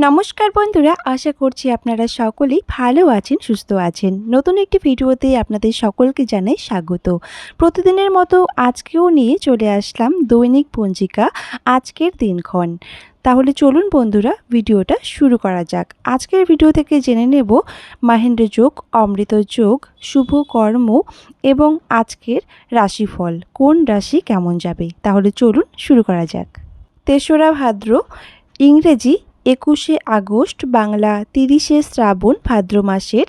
নমস্কার বন্ধুরা, আশা করছি আপনারা সকলেই ভালো আছেন, সুস্থ আছেন। নতুন একটি ভিডিওতে আপনাদের সকলকে জানাই স্বাগত। প্রতিদিনের মতো আজকেও নিয়ে চলে আসলাম দৈনিক পঞ্জিকা আজকের দিনক্ষণ। তাহলে চলুন বন্ধুরা ভিডিওটা শুরু করা যাক। আজকের ভিডিও থেকে জেনে নেব মাহেন্দ্র যোগ, অমৃত যোগ, শুভ কর্ম এবং আজকের রাশিফল, কোন রাশি কেমন যাবে। তাহলে চলুন শুরু করা যাক। ৩রা ভাদ্র, ইংরেজি ২১শে আগস্ট, বাংলা ৩০শে শ্রাবণ, ভাদ্র মাসের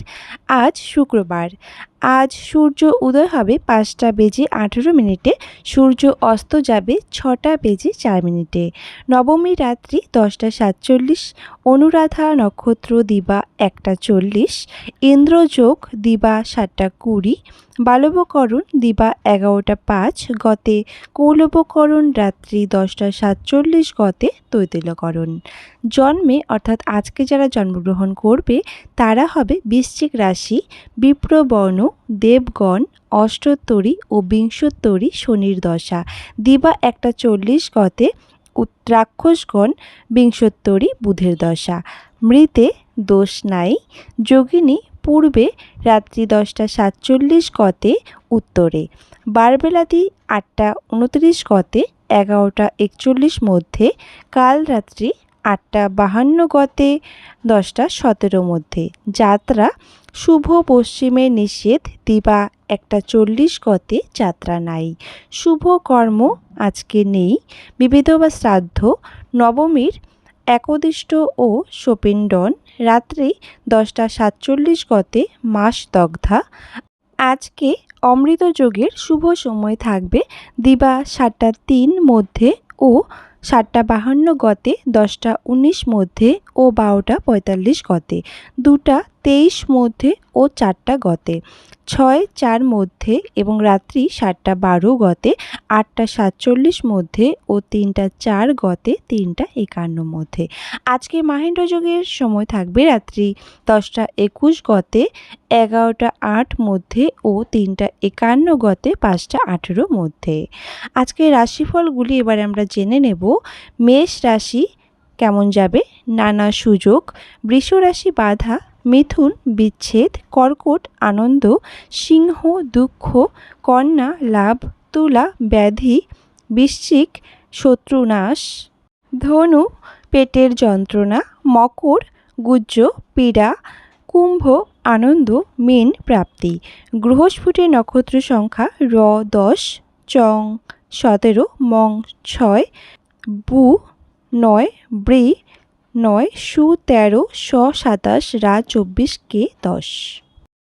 আজ শুক্রবার। আজ সূর্য উদয় হবে ৫টা বেজে ১৮ মিনিটে, সূর্য অস্ত যাবে ৬টা বেজে ৪ মিনিটে। নবমী রাত্রি ১০টা ৪৭, অনুরাধা নক্ষত্র দিবা ১টা ৪০, ইন্দ্রযোগ দিবা ৭টা ২০, বালবকরণ দিবা ১১টা ৫, গতে কৌলবকরণ রাত্রি ১০টা ৪৭, গতে তৈতিলকরণ। জন্মে অর্থাৎ আজকে যারা জন্মগ্রহণ করবে তারা হবে বৃশ্চিক রাশি, বিপ্রবর্ণ, দেবগণ, অষ্টোত্তরী ও বিংশোত্তরী শনির দশা, দিবা ১টা ৪০, গতে রাক্ষসগণ, বিংশোত্তরী বুধের দশা। মৃতে দোষ নাই, যোগিনী পূর্বে রাত্রি ১০টা ৪৭, গতে উত্তরে, বারবেলাতি ৮টা ২৯, গতে ১১টা ৪১ মধ্যে, কাল রাত্রি ৮টা ৫২, গতে ১০টা ১৭ মধ্যে। যাত্রা শুভ পশ্চিমে নিষেধ, দিবা ১টা ৪০, গতে যাত্রা নাই। শুভ কর্ম আজকে নেই, বিবিধ বা শ্রাদ্ধ। নবমীর একদিষ্ট ও সোপিণ্ডন, রাত্রি ১০টা ৪৭, গতে মাস দগ্ধা। আজকে অমৃত যোগের শুভ সময় থাকবে দিবা ৭টা ৩ মধ্যে ও ৭টা ৫২, গতে ১০টা ১৯ মধ্যে ও ১২টা ৪৫, গতে, ২টা ২৩ মধ্যে ও ৪টা, গতে, ৬-৪ মধ্যে এবং রাত্রি ৭টা ১২, গতে, ৮টা ৪৭ মধ্যে ও ৩টা ৪, গতে, ৩টা ৫১ মধ্যে। আজকে মাহেন্দ্র যোগের সময় থাকবে রাত্রি ১০টা ২১, গতে, ১১টা ৮ মধ্যে ও ৩টা ৫১, গতে, ৫টা ১৮ মধ্যে। আজকে রাশিফলগুলি এবার আমরা জেনে নেব। মেষ রাশি কেমন যাবে, নানা সুযোগ, বৃষ রাশি বাধা, মিথুন বিচ্ছেদ, কর্কট আনন্দ, সিংহ দুঃখ, কন্যা লাভ, তুলা ব্যাধি, বৃশ্চিক শত্রুনাশ, ধনু পেটের যন্ত্রণা, মকর গুজ্জ পীড়া, কুম্ভ আনন্দ, মীন প্রাপ্তি। গ্রহস্ফুটের নক্ষত্র সংখ্যা র ১০, চং ১৭, মং ৬, বু ৯, বৃ ৯, সু ১৩, শ ২৭, রা ২৪, কে ১০।